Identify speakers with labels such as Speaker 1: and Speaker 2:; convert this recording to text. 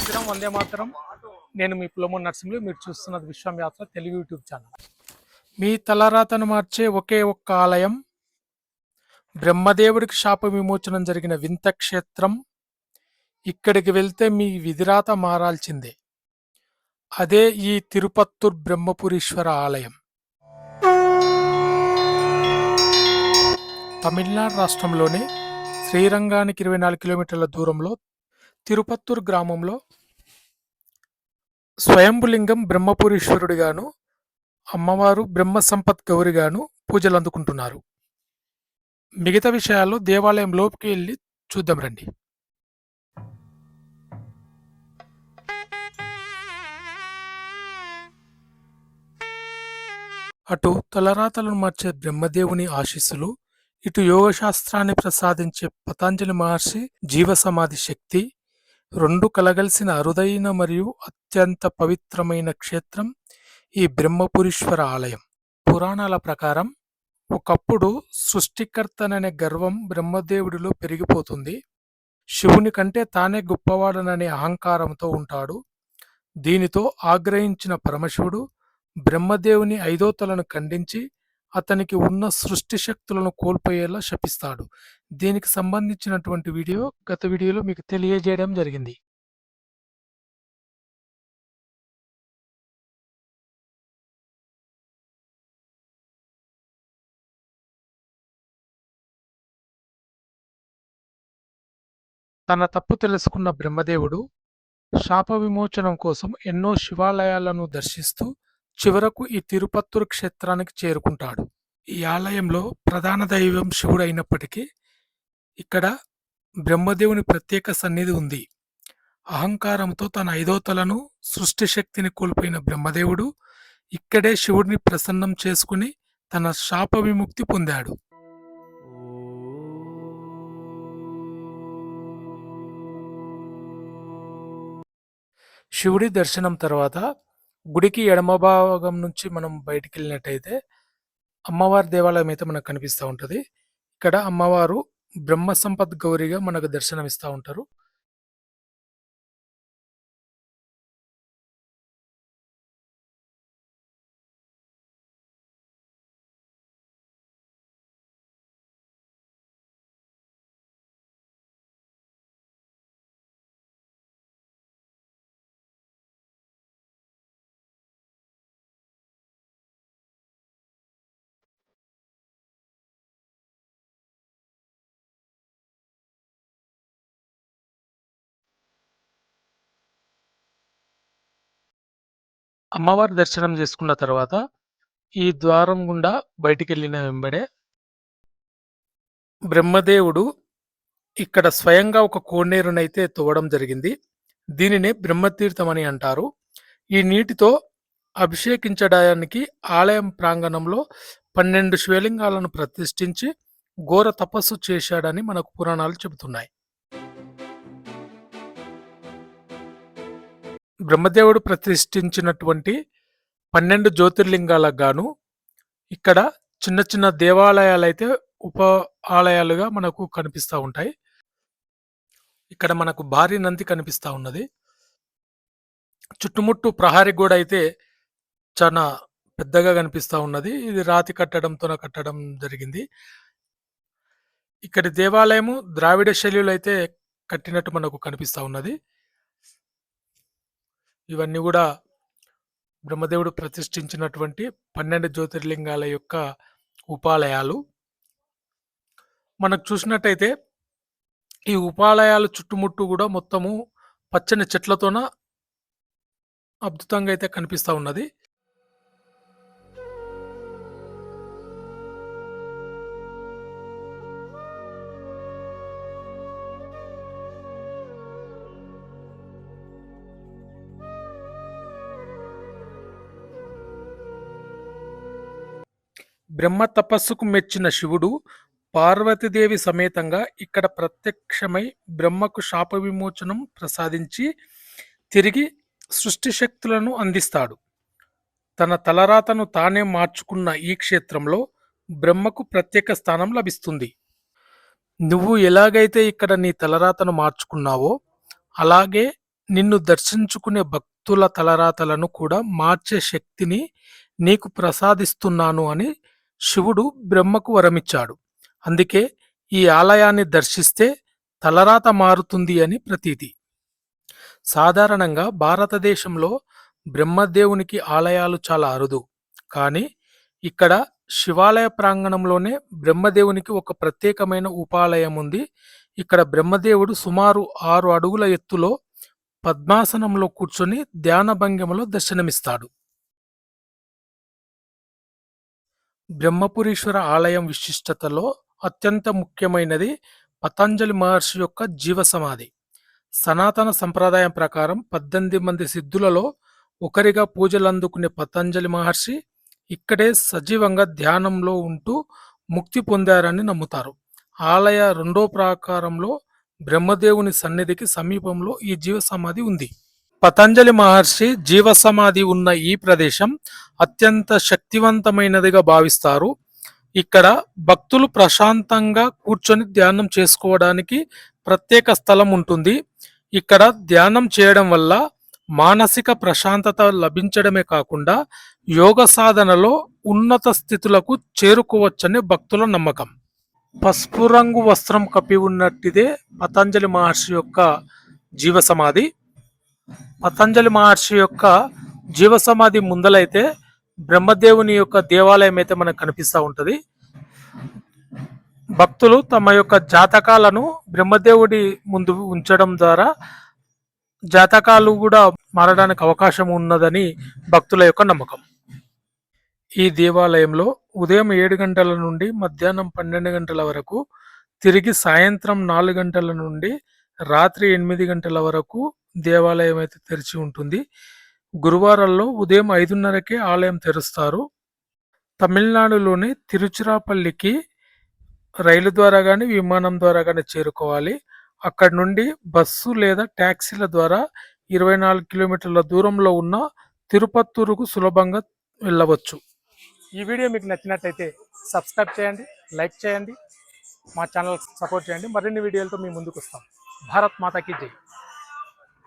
Speaker 1: శ్రీరామ్, వందే మాతరం. నేను మీ పులమోన్ నరసింహులు. మీరు చూస్తున్నది విశ్వయాత్ర తెలుగు యూట్యూబ్ ఛానల్. మీ తలరాతను మార్చే ఒకే ఒక్క ఆలయం, బ్రహ్మదేవుడికి శాప విమోచనం జరిగిన వింత క్షేత్రం. ఇక్కడికి వెళ్తే మీ విధిరాత మారాల్సిందే. అదే ఈ తిరుపత్తూర్ బ్రహ్మపురీశ్వర ఆలయం. తమిళనాడు రాష్ట్రంలోని శ్రీరంగానికి 24 కిలోమీటర్ల దూరంలో తిరుపత్తూర్ గ్రామంలో స్వయంభులింగం బ్రహ్మపురీశ్వరుడిగాను, అమ్మవారు బ్రహ్మ సంపత్ గౌరిగాను పూజలు అందుకుంటున్నారు. మిగతా విషయాలు దేవాలయం లోపుకి వెళ్ళి చూద్దాం రండి. అటు తలరాతలను మార్చే బ్రహ్మదేవుని ఆశీస్సులు, ఇటు యోగశాస్త్రాన్ని ప్రసాదించే పతాంజలి మహర్షి జీవ సమాధి శక్తి, రెండు కలగలిసిన అరుదైన మరియు అత్యంత పవిత్రమైన క్షేత్రం ఈ బ్రహ్మపురీశ్వర ఆలయం. పురాణాల ప్రకారం ఒకప్పుడు సృష్టికర్తననే గర్వం బ్రహ్మదేవుడిలో పెరిగిపోతుంది. శివుని కంటే తానే గొప్పవాడననే అహంకారంతో ఉంటాడు. దీనితో ఆగ్రహించిన పరమశివుడు బ్రహ్మదేవుని 5వ తలను ఖండించి అతనికి ఉన్న సృష్టి శక్తులను కోల్పోయేలా శపిస్తాడు. దీనికి సంబంధించినటువంటి వీడియో గత వీడియోలో మీకు తెలియజేయడం జరిగింది. తన తప్పు తెలుసుకున్న బ్రహ్మదేవుడు శాప విమోచనం కోసం ఎన్నో శివాలయాలను దర్శిస్తూ చివరకు ఈ తిరుపత్తూరు క్షేత్రానికి చేరుకుంటాడు. ఈ ఆలయంలో ప్రధాన దైవం శివుడు అయినప్పటికీ ఇక్కడ బ్రహ్మదేవుని ప్రత్యేక సన్నిధి ఉంది. అహంకారంతో తన 5వ తలను సృష్టి శక్తిని కోల్పోయిన బ్రహ్మదేవుడు ఇక్కడే శివుడిని ప్రసన్నం చేసుకుని తన శాప విముక్తి పొందాడు. శివుడి దర్శనం తర్వాత గుడికి ఎడమ భాగం నుంచి మనం బయటికి వెళ్ళినట్టయితే అమ్మవారి దేవాలయం అయితే మనకు కనిపిస్తూ ఉంటుంది. ఇక్కడ అమ్మవారు బ్రహ్మ సంపత్ గౌరిగా మనకు దర్శనమిస్తూ ఉంటారు. అమ్మవారి దర్శనం చేసుకున్న తర్వాత ఈ ద్వారం గుండా బయటికి వెళ్ళిన వెంబడే బ్రహ్మదేవుడు ఇక్కడ స్వయంగా ఒక కోనేరునైతే తవ్వడం జరిగింది. దీనినే బ్రహ్మతీర్థం అని అంటారు. ఈ నీటితో అభిషేకించడానికి ఆలయం ప్రాంగణంలో 12 శివలింగాలను ప్రతిష్ఠించి ఘోర తపస్సు చేశాడని మనకు పురాణాలు చెబుతున్నాయి. బ్రహ్మదేవుడు ప్రతిష్ఠించినటువంటి 12 జ్యోతిర్లింగాలకు గాను ఇక్కడ చిన్న చిన్న దేవాలయాలు అయితే ఉప ఆలయాలుగా మనకు కనిపిస్తూ ఉంటాయి. ఇక్కడ మనకు భారీ నంది కనిపిస్తూ ఉన్నది. చుట్టుముట్టు ప్రహారీ గోడ అయితే చాలా పెద్దగా కనిపిస్తూ ఉన్నది. ఇది రాతి కట్టడంతో కట్టడం జరిగింది. ఇక్కడి దేవాలయము ద్రావిడ శైలిలో అయితే కట్టినట్టు మనకు కనిపిస్తూ ఉన్నది. ఇవన్నీ కూడా బ్రహ్మదేవుడు ప్రతిష్ఠించినటువంటి 12 జ్యోతిర్లింగాల యొక్క ఉపాలయాలు. మనకు చూసినట్టయితే ఈ ఉపాలయాలు చుట్టుముట్టు కూడా మొత్తము పచ్చని చెట్లతోన అద్భుతంగా అయితే కనిపిస్తూ ఉన్నది. బ్రహ్మ తపస్సుకు మెచ్చిన శివుడు పార్వతీదేవి సమేతంగా ఇక్కడ ప్రత్యక్షమై బ్రహ్మకు శాప విమోచనం ప్రసాదించి తిరిగి సృష్టి శక్తులను అందిస్తాడు. తన తలరాతను తానే మార్చుకున్న ఈ క్షేత్రంలో బ్రహ్మకు ప్రత్యేక స్థానం లభిస్తుంది. నువ్వు ఎలాగైతే ఇక్కడ నీ తలరాతను మార్చుకున్నావో అలాగే నిన్ను దర్శించుకునే భక్తుల తలరాతలను కూడా మార్చే శక్తిని నీకు ప్రసాదిస్తున్నాను అని శివుడు బ్రహ్మకు వరమిచ్చాడు. అందుకే ఈ ఆలయాన్ని దర్శిస్తే తలరాత మారుతుంది అని ప్రతీతి. సాధారణంగా భారతదేశంలో బ్రహ్మదేవునికి ఆలయాలు చాలా అరుదు. కానీ ఇక్కడ శివాలయ ప్రాంగణంలోనే బ్రహ్మదేవునికి ఒక ప్రత్యేకమైన ఉపాలయం ఉంది. ఇక్కడ బ్రహ్మదేవుడు సుమారు 6 అడుగుల ఎత్తులో పద్మాసనంలో కూర్చొని ధ్యాన భంగిమలో దర్శనమిస్తాడు. బ్రహ్మపురీశ్వర ఆలయం విశిష్టతలో అత్యంత ముఖ్యమైనది పతంజలి మహర్షి యొక్క జీవ సమాధి. సనాతన సంప్రదాయం ప్రకారం 18 మంది సిద్ధులలో ఒకరిగా పూజలందుకునే పతంజలి మహర్షి ఇక్కడే సజీవంగా ధ్యానంలో ఉంటూ ముక్తి పొందారని నమ్ముతారు. ఆలయ రెండో ప్రాకారంలో బ్రహ్మదేవుని సన్నిధికి సమీపంలో ఈ జీవ సమాధి ఉంది. పతంజలి మహర్షి జీవ సమాధి ఉన్న ఈ ప్రదేశం అత్యంత శక్తివంతమైనదిగా భావిస్తారు. ఇక్కడ భక్తులు ప్రశాంతంగా కూర్చొని ధ్యానం చేసుకోవడానికి ప్రత్యేక స్థలం ఉంటుంది. ఇక్కడ ధ్యానం చేయడం వల్ల మానసిక ప్రశాంతత లభించడమే కాకుండా యోగ సాధనలో ఉన్నత స్థితులకు చేరుకోవచ్చని భక్తుల నమ్మకం. పసుపు రంగు వస్త్రం కప్పి ఉన్నట్టిదే పతంజలి మహర్షి యొక్క జీవ సమాధి. పతంజలి మహర్షి యొక్క జీవ సమాధి ముందలైతే బ్రహ్మదేవుని యొక్క దేవాలయం అయితే మనకు కనిపిస్తూ ఉంటుంది. భక్తులు తమ యొక్క జాతకాలను బ్రహ్మదేవుడి ముందు ఉంచడం ద్వారా జాతకాలు కూడా మారడానికి అవకాశం ఉన్నదని భక్తుల యొక్క నమ్మకం. ఈ దేవాలయంలో ఉదయం 7 గంటల నుండి మధ్యాహ్నం 12 గంటల వరకు, తిరిగి సాయంత్రం 4 గంటల నుండి రాత్రి 8 గంటల వరకు దేవాలయం అయితే తెరిచి ఉంటుంది. గురువారాల్లో ఉదయం 5:30కే ఆలయం తెరుస్తారు. తమిళనాడులోని తిరుచిరాపల్లికి రైలు ద్వారా కానీ విమానం ద్వారా కానీ చేరుకోవాలి. అక్కడి నుండి బస్సు లేదా ట్యాక్సీల ద్వారా 24 కిలోమీటర్ల దూరంలో ఉన్న తిరుపత్తూరుకు సులభంగా వెళ్ళవచ్చు. ఈ వీడియో మీకు నచ్చినట్టయితే సబ్స్క్రైబ్ చేయండి, లైక్ చేయండి, మా ఛానల్ సపోర్ట్ చేయండి. మరిన్ని వీడియోలతో మీ ముందుకు వస్తాం. భారత్ మాతాకి జై.